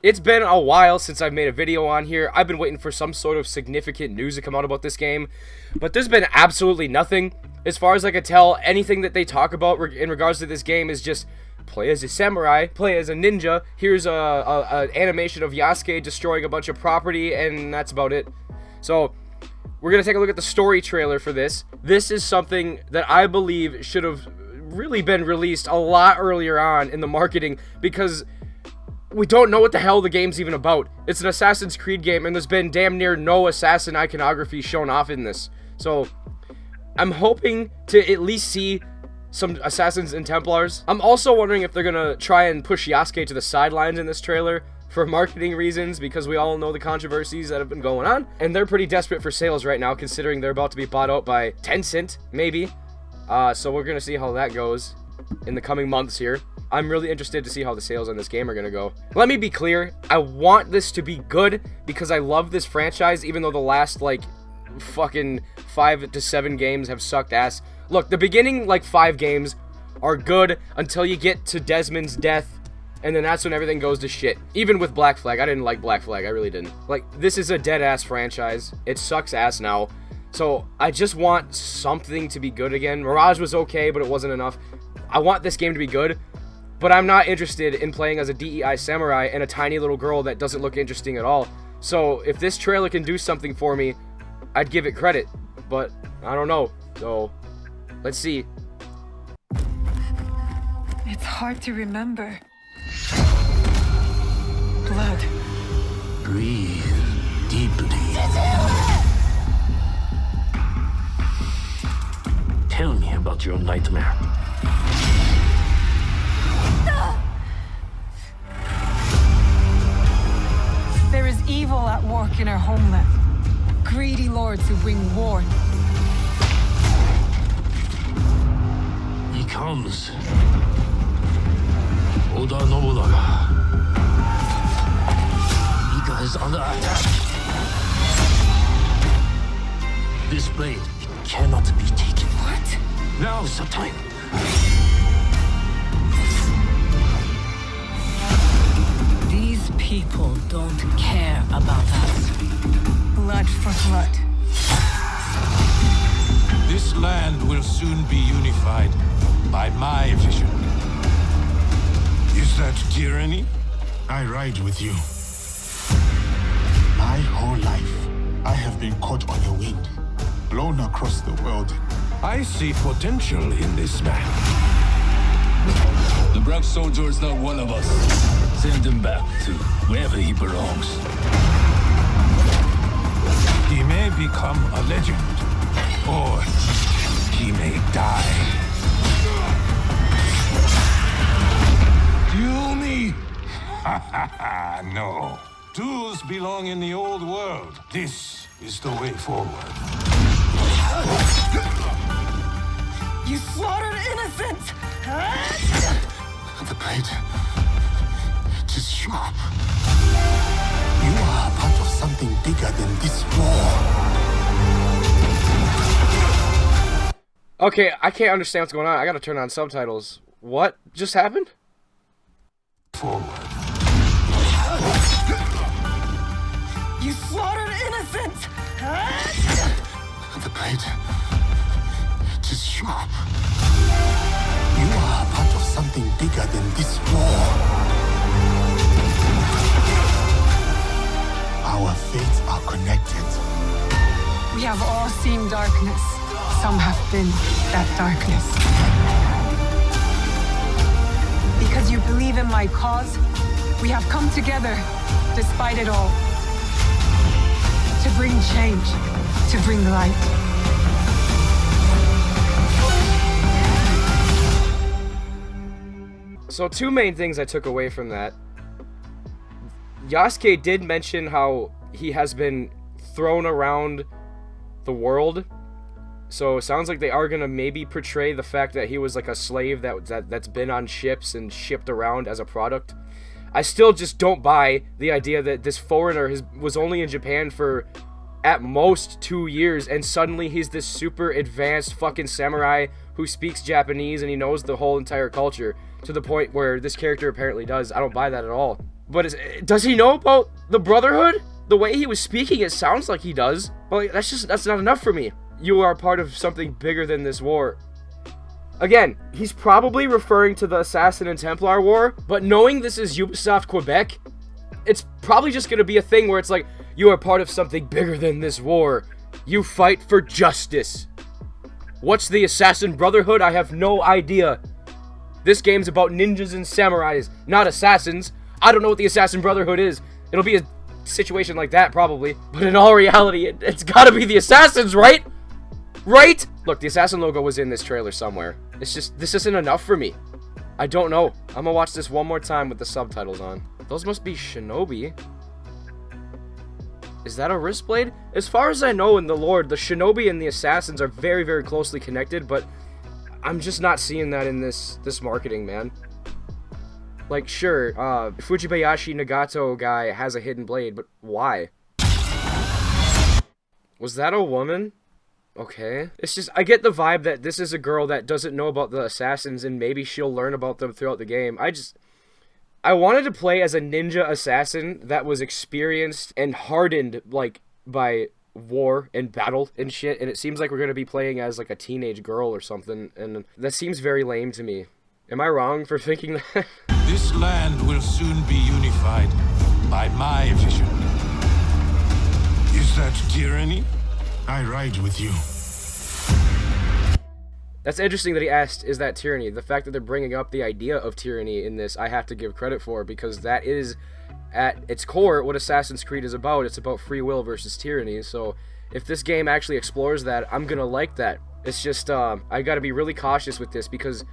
It's been a while since I've made a video on here. I've been waiting for some sort of significant news to come out about this game, but there's been absolutely nothing. As far as I can tell, anything that they talk about in regards to this game is just play as a samurai, play as a ninja, here's a animation of Yasuke destroying a bunch of property, and that's about it. So, we're going to take a look at the story trailer for this. This is something that I believe should have really been released a lot earlier on in the marketing, because we don't know what the hell the game's even about. It's an Assassin's Creed game, and there's been damn near no assassin iconography shown off in this. So, I'm hoping to at least see some Assassins and Templars. I'm also wondering if they're gonna try and push Yasuke to the sidelines in this trailer for marketing reasons, because we all know the controversies that have been going on, and they're pretty desperate for sales right now, considering they're about to be bought out by Tencent, maybe. So we're gonna see how that goes in the coming months here. I'm really interested to see how the sales on this game are gonna go. Let me be clear, I want this to be good because I love this franchise, even though the last, like, fucking 5 to 7 games have sucked ass. Look, the beginning, like, 5 games are good until you get to Desmond's death, and then that's when everything goes to shit. Even with Black Flag, I didn't like Black Flag, I really didn't. Like, this is a dead-ass franchise. It sucks ass now. So, I just want something to be good again. Mirage was okay, but it wasn't enough. I want this game to be good, but I'm not interested in playing as a DEI samurai and a tiny little girl that doesn't look interesting at all. So, if this trailer can do something for me, I'd give it credit, but I don't know. So, let's see. It's hard to remember. Blood. Breathe deeply. Tell me about your nightmare. There is evil at work in our homeland. Greedy lords who bring war. He comes. Oda Nobunaga. Iga is under attack. This blade cannot be taken. What? Now is the time. These people don't care about us. Blood for blood. This land will soon be unified by my vision. Is that tyranny? I ride with you. My whole life, I have been caught on the wind, blown across the world. I see potential in this man. The brave soldier is not one of us. Send him back to wherever he belongs. He may become a legend, or he may die. Duel me? No. Duels belong in the old world. This is the way forward. You slaughtered innocents! The blade, it is sharp. You are a part of something bigger than this war. Okay, I can't understand what's going on. I gotta turn on subtitles. What just happened? Forward. You slaughtered innocents! The blade, it is sharp. You are a part of something bigger than this war. Our fates are connected. We have all seen darkness. Some have been that darkness. Because you believe in my cause, we have come together, despite it all. To bring change, to bring light. So, 2 main things I took away from that. Yasuke did mention how he has been thrown around the world. So it sounds like they are going to maybe portray the fact that he was like a slave that's been on ships and shipped around as a product. I still just don't buy the idea that this foreigner was only in Japan for at most 2 years, and suddenly he's this super advanced fucking samurai who speaks Japanese and he knows the whole entire culture, to the point where this character apparently does. I don't buy that at all. But does he know about the Brotherhood? The way he was speaking, it sounds like he does. But like, that's not enough for me. You are part of something bigger than this war. Again, he's probably referring to the Assassin and Templar War, but knowing this is Ubisoft Quebec, it's probably just gonna be a thing where it's like, you are part of something bigger than this war. You fight for justice. What's the Assassin Brotherhood? I have no idea. This game's about ninjas and samurais, not assassins. I don't know what the Assassin Brotherhood is. It'll be a situation like that, probably. But in all reality, it's gotta be the Assassins, right? Right? Look, the Assassin logo was in this trailer somewhere. It's just, this isn't enough for me. I don't know. I'm gonna watch this one more time with the subtitles on. Those must be Shinobi. Is that a wrist blade? As far as I know in the lore, the Shinobi and the Assassins are very, very closely connected, but I'm just not seeing that in this marketing, man. Like, sure, Fujibayashi Nagato guy has a hidden blade, but why? Was that a woman? Okay. It's just, I get the vibe that this is a girl that doesn't know about the Assassins, and maybe she'll learn about them throughout the game. I wanted to play as a ninja assassin that was experienced and hardened, like, by war and battle and shit, and it seems like we're gonna be playing as, like, a teenage girl or something, and that seems very lame to me. Am I wrong for thinking that? This land will soon be unified by my vision. Is that tyranny? I ride with you. That's interesting that he asked, is that tyranny? The fact that they're bringing up the idea of tyranny in this, I have to give credit for, because that is, at its core, what Assassin's Creed is about. It's about free will versus tyranny, so if this game actually explores that, I'm gonna like that. It's just, I gotta be really cautious with this, because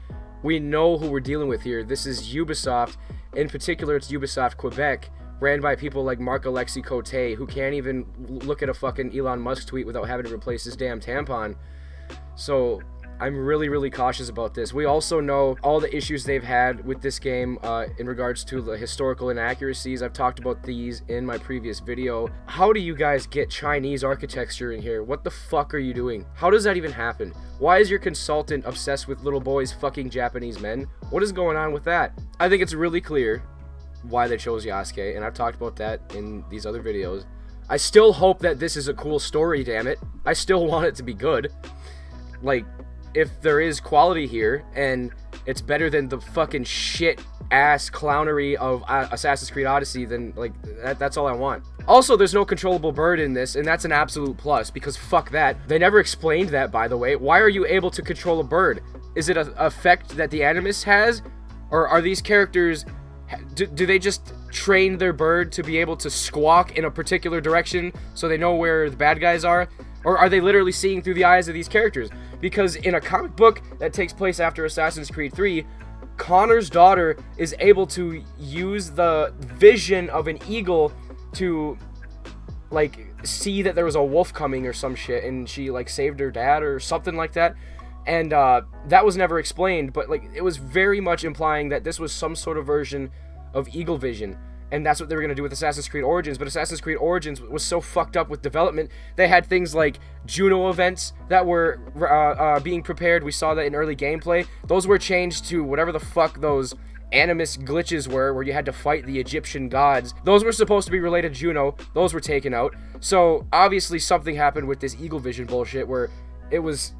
we know who we're dealing with here. This is Ubisoft. In particular, it's Ubisoft Quebec, ran by people like Marc-Alexis Cote, who can't even look at a fucking Elon Musk tweet without having to replace his damn tampon. So I'm really, really cautious about this. We also know all the issues they've had with this game in regards to the historical inaccuracies. I've talked about these in my previous video. How do you guys get Chinese architecture in here? What the fuck are you doing? How does that even happen? Why is your consultant obsessed with little boys fucking Japanese men? What is going on with that? I think it's really clear why they chose Yasuke, and I've talked about that in these other videos. I still hope that this is a cool story, damn it. I still want it to be good. Like, if there is quality here, and it's better than the fucking shit-ass clownery of Assassin's Creed Odyssey, then, like, that's all I want. Also, there's no controllable bird in this, and that's an absolute plus, because fuck that. They never explained that, by the way. Why are you able to control a bird? Is it an effect that the Animus has? Or are these characters... Do they just train their bird to be able to squawk in a particular direction so they know where the bad guys are? Or are they literally seeing through the eyes of these characters? Because in a comic book that takes place after Assassin's Creed 3, Connor's daughter is able to use the vision of an eagle to, like, see that there was a wolf coming or some shit, and she, like, saved her dad or something like that. And that was never explained, but, like, it was very much implying that this was some sort of version of Eagle Vision, and that's what they were going to do with Assassin's Creed Origins. But Assassin's Creed Origins was so fucked up with development. They had things like Juno events that were being prepared. We saw that in early gameplay. Those were changed to whatever the fuck those Animus glitches were, where you had to fight the Egyptian gods. Those were supposed to be related to Juno. Those were taken out. So obviously something happened with this Eagle Vision bullshit where it was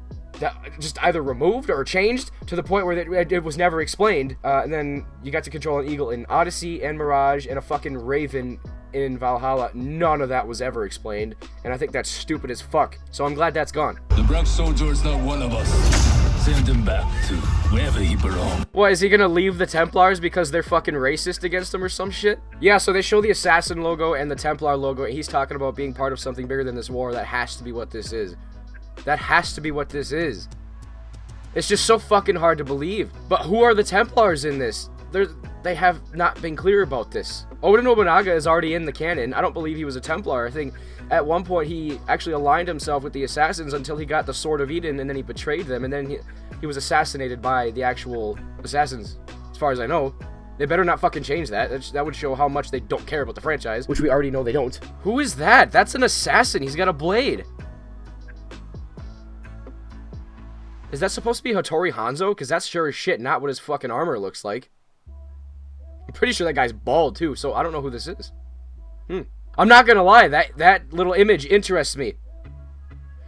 just either removed or changed to the point where it was never explained, and then you got to control an eagle in Odyssey and Mirage and a fucking raven in Valhalla. None of that was ever explained, and I think that's stupid as fuck, so I'm glad that's gone. The black soldier is not one of us. Send him back to wherever he belongs. What, is he gonna leave the Templars because they're fucking racist against him or some shit? Yeah, so they show the Assassin logo and the Templar logo, and he's talking about being part of something bigger than this war. That has to be what this is. That has to be what this is. It's just so fucking hard to believe. But who are the Templars in this? They have not been clear about this. Oda Nobunaga is already in the canon. I don't believe he was a Templar. I think at one point he actually aligned himself with the Assassins until he got the Sword of Eden, and then he betrayed them, and then he was assassinated by the actual Assassins, as far as I know. They better not fucking change that. That would show how much they don't care about the franchise, which we already know they don't. Who is that? That's an assassin. He's got a blade. Is that supposed to be Hattori Hanzo? Because that's sure as shit not what his fucking armor looks like. I'm pretty sure that guy's bald too, so I don't know who this is. I'm not gonna lie, that little image interests me.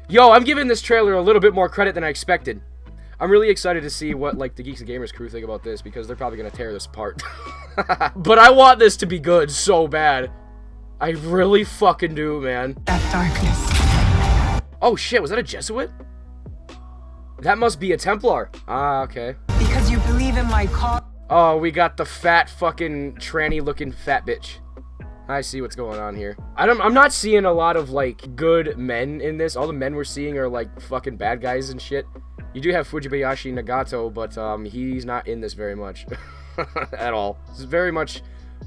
Yo, I'm giving this trailer a little bit more credit than I expected. I'm really excited to see what, like, the Geeks and Gamers crew think about this, because they're probably gonna tear this apart. But I want this to be good so bad. I really fucking do, man. That darkness. Oh shit, was that a Jesuit? That must be a Templar. Ah, okay. Because you believe in my cause. Oh, we got the fat fucking tranny looking fat bitch. I see what's going on here. I'm not seeing a lot of, like, good men in this. All the men we're seeing are, like, fucking bad guys and shit. You do have Fujibayashi Nagato, but he's not in this very much. At all. This is very much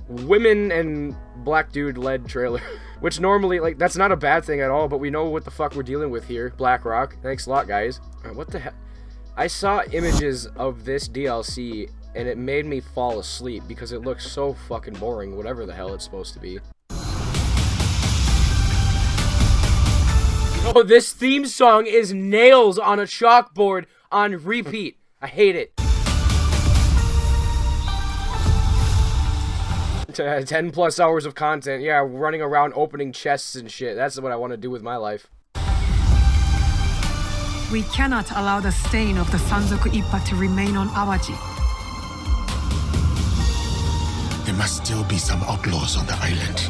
women and black dude led trailer. Which normally, like, that's not a bad thing at all, but we know what the fuck we're dealing with here. Blackrock. Thanks a lot, guys. Alright, what the hell? I saw images of this DLC, and it made me fall asleep because it looks so fucking boring, whatever the hell it's supposed to be. Oh, this theme song is nails on a chalkboard on repeat. I hate it. 10 plus hours of content. Yeah, running around opening chests and shit. That's what I want to do with my life. We cannot allow the stain of the Sanzoku Ippa to remain on Awaji. There must still be some outlaws on the island.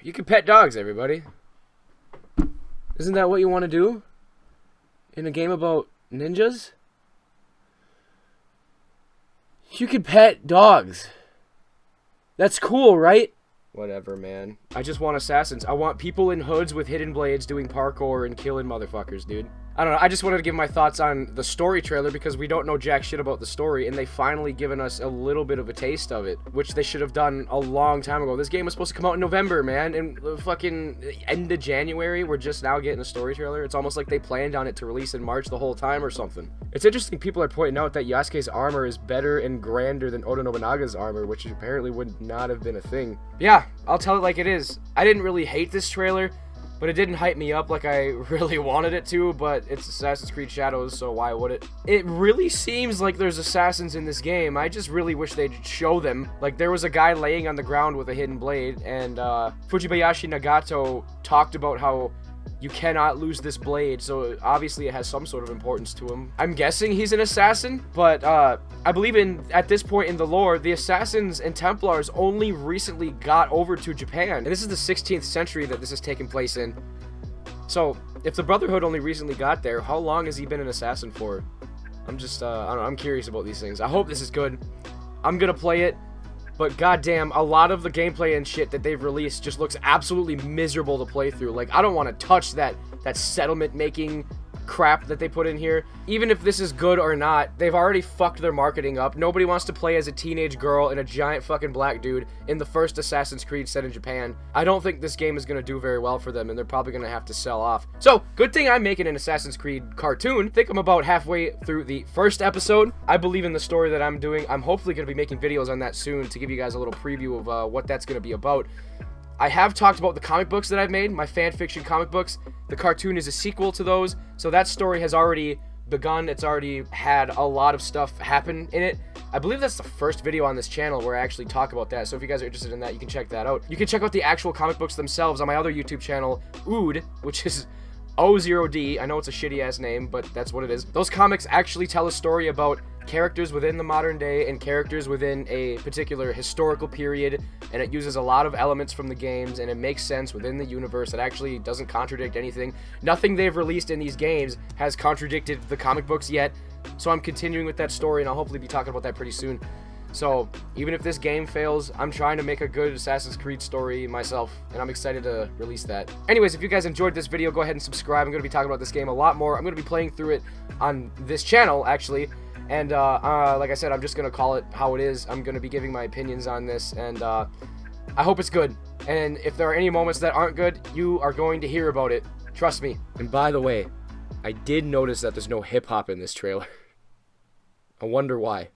You can pet dogs, everybody. Isn't that what you want to do? In a game about ninjas? You can pet dogs. That's cool, right? Whatever, man. I just want assassins. I want people in hoods with hidden blades doing parkour and killing motherfuckers, dude. I don't know, I just wanted to give my thoughts on the story trailer because we don't know jack shit about the story, and they finally given us a little bit of a taste of it, which they should have done a long time ago. This game was supposed to come out in November, man, and fucking end of January, we're just now getting a story trailer. It's almost like they planned on it to release in March the whole time or something. It's interesting people are pointing out that Yasuke's armor is better and grander than Oda Nobunaga's armor, which apparently would not have been a thing. Yeah, I'll tell it like it is. I didn't really hate this trailer, but it didn't hype me up like I really wanted it to, but it's Assassin's Creed Shadows, so why would it? It really seems like there's assassins in this game. I just really wish they'd show them. Like, there was a guy laying on the ground with a hidden blade, and Fujibayashi Nagato talked about how you cannot lose this blade, so obviously it has some sort of importance to him. I'm guessing he's an assassin, but I believe at this point in the lore, the assassins and Templars only recently got over to Japan, and this is the 16th century that this has taken place in. So, if the Brotherhood only recently got there, how long has he been an assassin for? I'm just, I don't know, I'm curious about these things. I hope this is good. I'm gonna play it. But goddamn, a lot of the gameplay and shit that they've released just looks absolutely miserable to play through. Like, I don't want to touch that settlement making crap that they put in here. Even if this is good or not, they've already fucked their marketing up. Nobody wants to play as a teenage girl and a giant fucking black dude in the first Assassin's Creed set in Japan. I don't think this game is going to do very well for them, and they're probably going to have to sell off. So, good thing I'm making an Assassin's Creed cartoon. I think I'm about halfway through the first episode. I believe in the story that I'm doing. I'm hopefully going to be making videos on that soon to give you guys a little preview of what that's going to be about. I have talked about the comic books that I've made, my fan fiction comic books. The cartoon is a sequel to those, so that story has already begun. It's already had a lot of stuff happen in it. I believe that's the first video on this channel where I actually talk about that, so if you guys are interested in that, you can check that out. You can check out the actual comic books themselves on my other YouTube channel, Ood, which is O0D. I know it's a shitty-ass name, but that's what it is. Those comics actually tell a story about characters within the modern day and characters within a particular historical period, and it uses a lot of elements from the games, and it makes sense within the universe. It actually doesn't contradict anything. Nothing they've released in these games has contradicted the comic books yet, so I'm continuing with that story, and I'll hopefully be talking about that pretty soon. So, even if this game fails, I'm trying to make a good Assassin's Creed story myself, and I'm excited to release that. Anyways, if you guys enjoyed this video, go ahead and subscribe. I'm going to be talking about this game a lot more. I'm going to be playing through it on this channel, actually. And, like I said, I'm just going to call it how it is. I'm going to be giving my opinions on this, and, I hope it's good. And if there are any moments that aren't good, you are going to hear about it. Trust me. And by the way, I did notice that there's no hip-hop in this trailer. I wonder why.